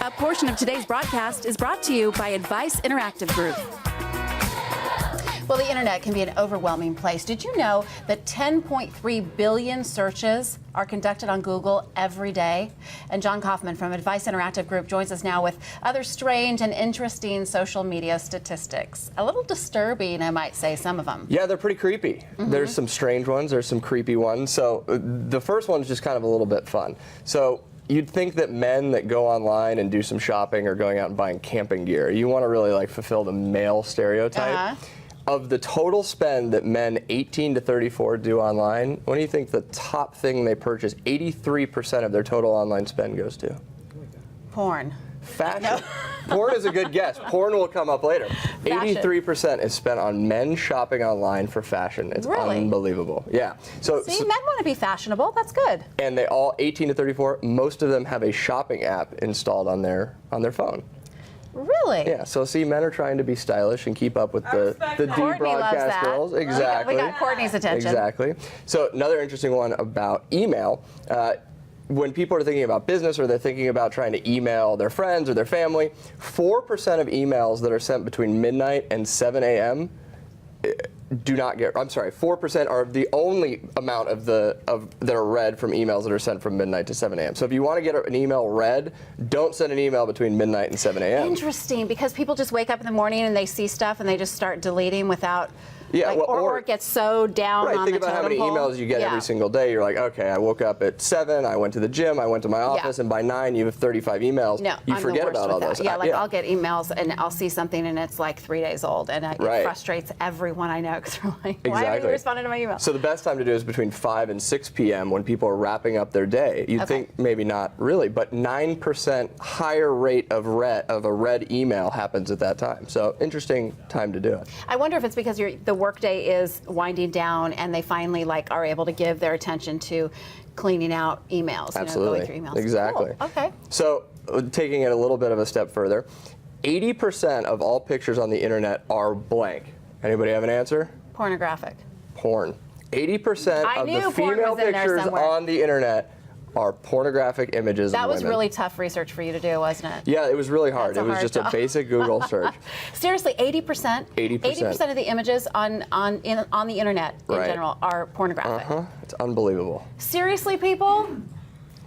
A portion of today's broadcast is brought to you by Advice Interactive Group. Well, the internet can be an overwhelming place. Did you know that 10.3 billion searches are conducted on Google every day? And John Kaufman from Advice Interactive Group joins us now with other strange and interesting social media statistics. A little disturbing, I might say, some of them. Yeah, they're pretty creepy. There's some strange ones, there's some creepy ones. So the first one's just kind of a little bit fun. So you'd think that men that go online and do some shopping are going out and buying camping gear. You want to really like fulfill the male stereotype. Of the total spend that men 18 to 34 do online, what do you think the top thing they purchase, 83% of their total online spend goes to? Porn. Fashion. Porn is a good guess. Porn will come up later. 83% is spent on men shopping online for fashion. It's unbelievable. Yeah. So men want to be fashionable. That's good. And they all 18 to 34. Most of them have a shopping app installed on their phone. Really? Yeah, so see, men are trying to be stylish and keep up with the debroadcast girls. Exactly. We got Courtney's attention. Exactly. So another interesting one about email. When people are thinking about business or they're thinking about trying to email their friends or their family, 4% of emails that are sent between midnight and 7 a.m. do not get, 4% are the only amount that are read from emails that are sent from midnight to 7 a.m. So if you want to get an email read, don't send an email between midnight and 7 a.m. Interesting, because people just wake up in the morning and they see stuff and they just start deleting without, or it gets so down on think the about how many totem pole. emails you get every single day. You're like, okay, I woke up at 7, I went to the gym, I went to my office, and by 9 you have 35 emails. No, you I'm forget the worst about all with those. that. Yeah, I'll get emails and I'll see something and it's like 3 days old, and it frustrates everyone I know because they're like, why haven't you responded to my email? So the best time to do is between 5 and 6 p.m. when people are wrapping up their day. You'd think maybe not really, but 9% higher rate of a read email happens at that time. So interesting time to do it. I wonder if it's because the workday is winding down and they finally are able to give their attention to cleaning out emails. Absolutely. Going through emails. Exactly. Cool. Okay. So taking it a little bit of a step further, 80% of all pictures on the internet are blank. Anybody have an answer? Pornographic. Porn. 80% of the female pictures on the internet are pornographic images of women. That was really tough research for you to do, wasn't it? Yeah, it was really hard. It was just a basic Google search. Seriously, 80%? 80% of the images on the internet in general are pornographic. It's unbelievable. Seriously, people?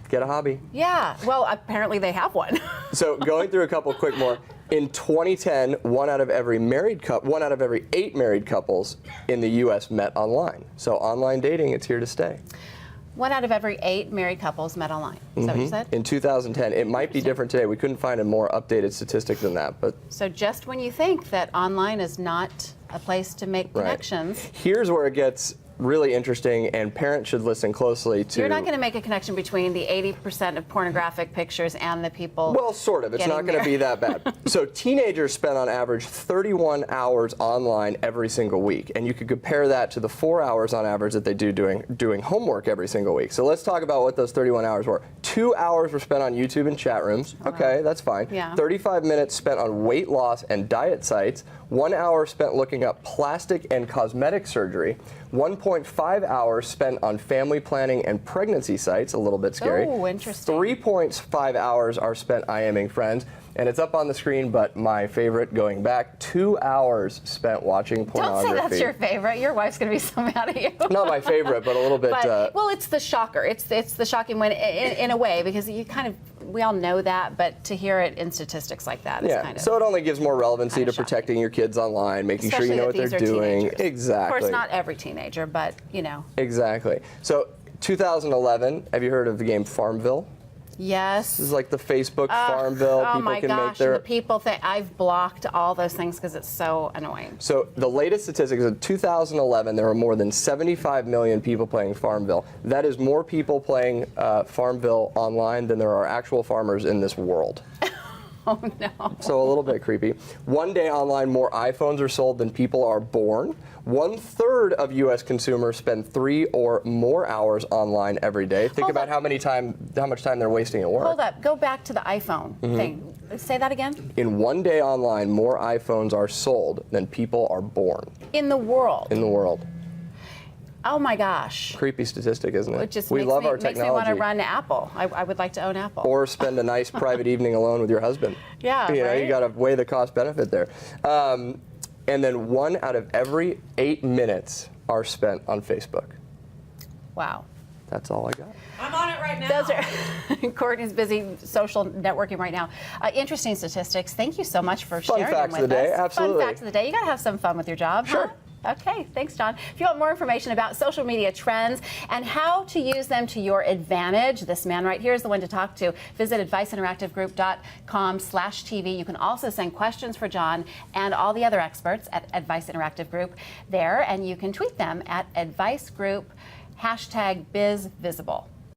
Get a hobby. Yeah. Well, apparently they have one. So going through a couple quick more. In 2010, 1 out of every 8 married couples in the U.S. met online. So online dating, it's here to stay. 1 out of every 8 married couples met online. Is that what you said? In 2010. It might be different today. We couldn't find a more updated statistic than that. But so just when you think that online is not a place to make connections. Here's where it gets really interesting, and parents should listen closely to. You're not going to make a connection between the 80% of pornographic pictures and the people. Well, sort of. It's not going to be that bad. So teenagers spend on average 31 hours online every single week, and you could compare that to the 4 hours on average that they do doing homework every single week. So let's talk about what those 31 hours were. 2 hours were spent on YouTube and chat rooms. Okay, that's fine. Yeah. 35 minutes spent on weight loss and diet sites. 1 hour spent looking up plastic and cosmetic surgery. 1.5 hours spent on family planning and pregnancy sites, a little bit scary. Oh, interesting. 3.5 hours are spent IMing friends. And it's up on the screen, but my favorite going back, 2 hours spent watching pornography. Don't say that's your favorite. Your wife's going to be so mad at you. Not my favorite, but a little bit. Well, it's the shocker. It's the shocking one in a way, because we all know that, but to hear it in statistics like that is kind of. So it only gives more relevancy to protecting your kids online, making sure you know what they're doing. Teenagers. Exactly. Of course, not every teenager, but you know. Exactly. So 2011, have you heard of the game Farmville? Yes. This is like the Facebook Farmville. Oh people my can gosh, make their. and the people think I've blocked all those things because it's so annoying. So the latest statistics in 2011, there were more than 75 million people playing Farmville. That is more people playing Farmville online than there are actual farmers in this world. Oh no. So a little bit creepy. One day online, more iPhones are sold than people are born. 1/3 of U.S. consumers spend 3 or more hours online every day. Think about how much time they're wasting at work. Hold up. Go back to the iPhone thing. Say that again. In one day online, more iPhones are sold than people are born. In the world. In the world. Oh my gosh. Creepy statistic, isn't it? It just We love our makes me technology. want to run Apple. I would like to own Apple. Or spend a nice private evening alone with your husband. Yeah, you know, right? you got to weigh the cost benefit there. And then 1 out of every 8 minutes are spent on Facebook. Wow. That's all I got. I'm on it right now. Those are Courtney's busy social networking right now. Interesting statistics. Thank you so much for sharing them facts with of the day, us. absolutely. Fun facts of the day. You got to have some fun with your job, Sure. huh? Okay, thanks, John. If you want more information about social media trends and how to use them to your advantage, this man right here is the one to talk to. Visit adviceinteractivegroup.com/TV. You can also send questions for John and all the other experts at Advice Interactive Group there, and you can tweet them at Advice Group #BizVisible.